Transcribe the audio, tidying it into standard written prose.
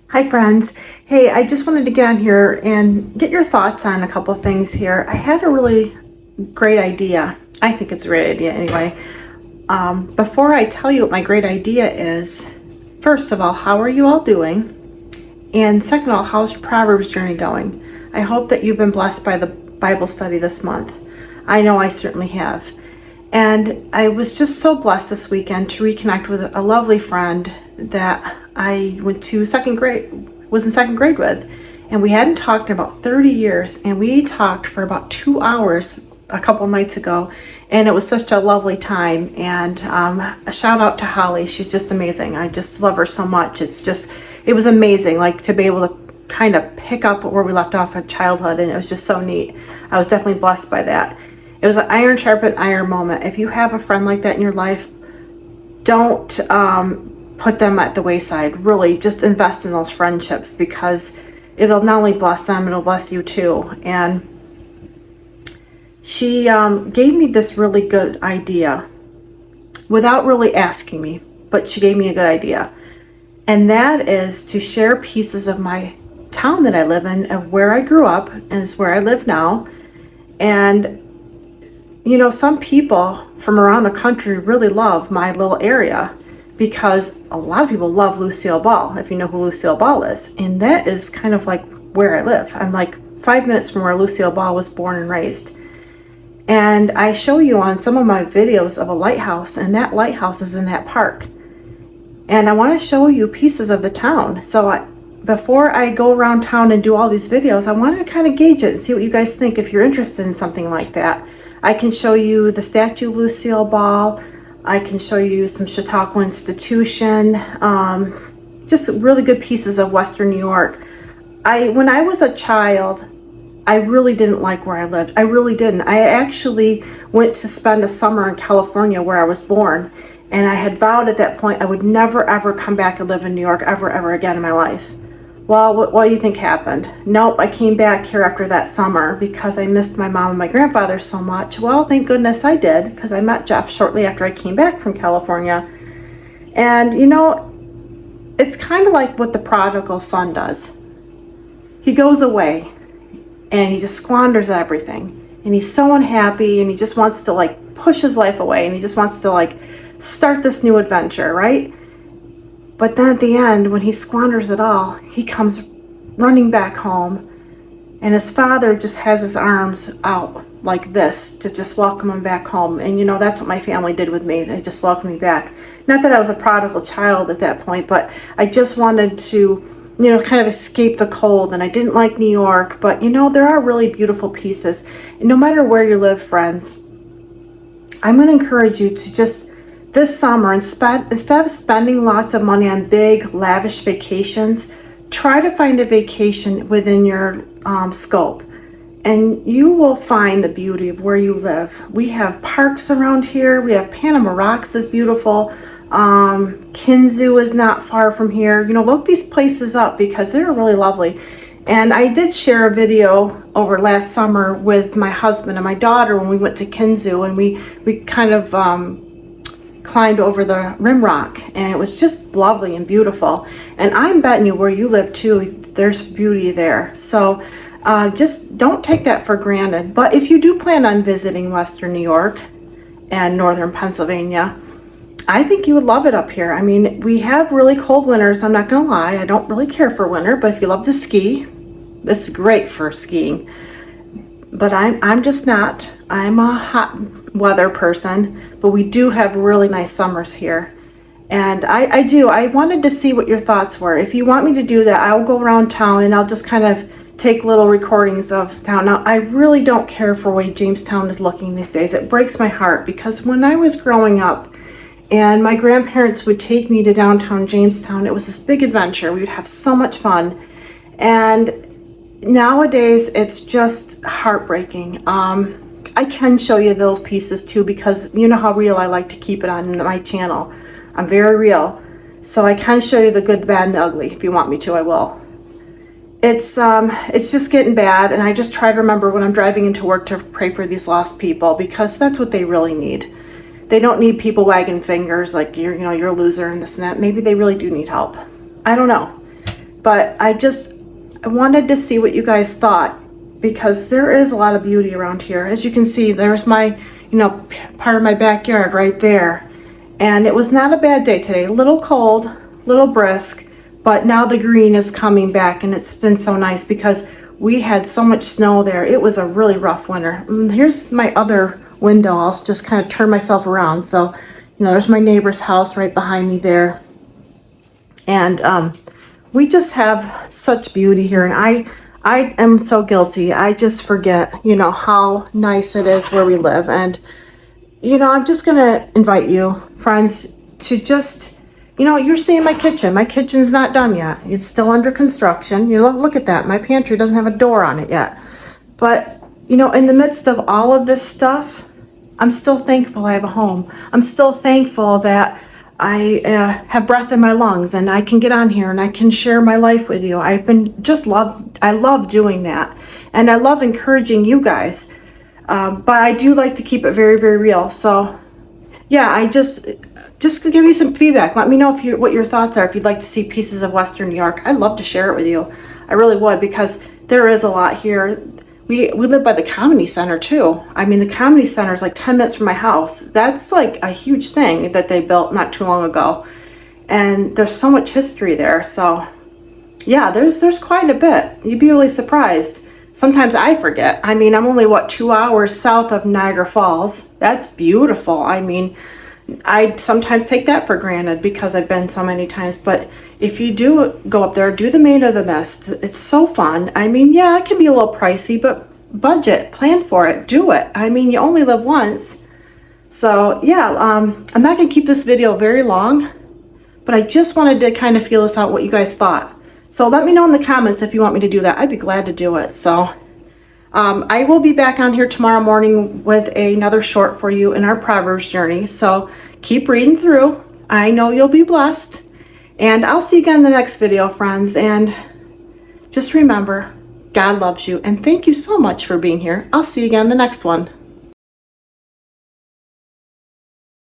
Hi friends. Hey, I just wanted to get on here and get your thoughts on a couple of things here. I had a really great idea. I think it's a great idea anyway. Before I tell you what my great idea is, first of all, how are you all doing? And second of all, how's your Proverbs journey going? I hope that you've been blessed by the Bible study this month. I know I certainly have. And I was just so blessed this weekend to reconnect with a lovely friend that I went to was in second grade with. And we hadn't talked in about 30 years. And we talked for about 2 hours a couple nights ago. And it was such a lovely time. And a shout out to Holly. She's just amazing. I just love her so much. It was amazing, like to be able to kind of pick up where we left off in childhood. And it was just so neat. I was definitely blessed by that. It was an iron sharpened iron moment. If you have a friend like that in your life, don't put them at the wayside. Really, just invest in those friendships because it'll not only bless them, it'll bless you too. And she gave me this really good idea without really asking me, but she gave me a good idea. And that is to share pieces of my town that I live in, of where I grew up, and is where I live now. And you know, some people from around the country really love my little area because a lot of people love Lucille Ball, if you know who Lucille Ball is. And that is kind of like where I live. I'm like 5 minutes from where Lucille Ball was born and raised. And I show you on some of my videos of a lighthouse, and that lighthouse is in that park. And I want to show you pieces of the town. So before I go around town and do all these videos, I wanted to kind of gauge it and see what you guys think if you're interested in something like that. I can show you the statue of Lucille Ball. I can show you some Chautauqua Institution, just really good pieces of Western New York. When I was a child, I really didn't like where I lived. I really didn't. I actually went to spend a summer in California where I was born. And I had vowed at that point I would never, ever come back and live in New York ever again in my life. Well, what do you think happened? Nope, I came back here after that summer because I missed my mom and my grandfather so much. Well, thank goodness I did because I met Jeff shortly after I came back from California. And you know, it's kind of like what the prodigal son does. He goes away and he just squanders everything. And he's so unhappy and he just wants to like push his life away and he just wants to like start this new adventure, right? But then at the end, when he squanders it all, he comes running back home and his father just has his arms out like this to just welcome him back home. And you know, that's what my family did with me. They just welcomed me back. Not that I was a prodigal child at that point, but I just wanted to, you know, kind of escape the cold. And I didn't like New York, but you know, there are really beautiful pieces. And no matter where you live, friends, I'm going to encourage you to just this summer, instead of spending lots of money on big, lavish vacations, try to find a vacation within your scope. And you will find the beauty of where you live. We have parks around here. We have Panama Rocks is beautiful. Kinzu is not far from here. You know, look these places up because they're really lovely. And I did share a video over last summer with my husband and my daughter when we went to Kinzu, and we kind of climbed over the rim rock, and it was just lovely and beautiful. And I'm betting you where you live too, there's beauty there. So just don't take that for granted. But if you do plan on visiting Western New York and Northern Pennsylvania, I think you would love it up here. I mean, we have really cold winters. I'm not gonna lie, I don't really care for winter, but if you love to ski, this is great for skiing. But I'm just not. I'm a hot weather person, but we do have really nice summers here. And I wanted to see what your thoughts were. If you want me to do that, I'll go around town and I'll just kind of take little recordings of town. Now, I really don't care for the way Jamestown is looking these days. It breaks my heart because when I was growing up and my grandparents would take me to downtown Jamestown, it was this big adventure. We would have so much fun. And nowadays, it's just heartbreaking. I can show you those pieces too because you know how real I like to keep it on my channel. I'm very real. So I can show you the good, the bad, and the ugly. If you want me to, I will. It's just getting bad, and I just try to remember when I'm driving into work to pray for these lost people because that's what they really need. They don't need people wagging fingers like you're a loser and this and that. Maybe they really do need help. I don't know. but I wanted to see what you guys thought, because there is a lot of beauty around here. As you can see, there's my, part of my backyard right there. And it was not a bad day today. A little cold, a little brisk, but now the green is coming back, and it's been so nice because we had so much snow there. It was a really rough winter. Here's my other window. I'll just kind of turn myself around. So, there's my neighbor's house right behind me there. And we just have such beauty here. And I am so guilty. I just forget, how nice it is where we live. And, I'm just going to invite you, friends, to just, you're seeing my kitchen. My kitchen's not done yet. It's still under construction. Look at that. My pantry doesn't have a door on it yet. But, in the midst of all of this stuff, I'm still thankful I have a home. I'm still thankful that I have breath in my lungs and I can get on here and I can share my life with you. I love doing that. And I love encouraging you guys. But I do like to keep it very, very real. So yeah, I just give me some feedback. Let me know what your thoughts are. If you'd like to see pieces of Western New York, I'd love to share it with you. I really would, because there is a lot here. We live by the Comedy Center too. I mean, the Comedy Center is like 10 minutes from my house. That's like a huge thing that they built not too long ago. And there's so much history there. So yeah, there's quite a bit. You'd be really surprised. Sometimes I forget. I mean, I'm only 2 hours south of Niagara Falls. That's beautiful. I mean, I sometimes take that for granted because I've been so many times. But if you do go up there, do the Maid of the Mist. It's so fun. I mean, yeah, it can be a little pricey, but budget, plan for it, do it. I mean, you only live once. So yeah, I'm not going to keep this video very long, but I just wanted to kind of feel this out, what you guys thought. So let me know in the comments if you want me to do that. I'd be glad to do it. So I will be back on here tomorrow morning with another short for you in our Proverbs journey. So keep reading through. I know you'll be blessed. And I'll see you again in the next video, friends. And just remember, God loves you. And thank you so much for being here. I'll see you again in the next one.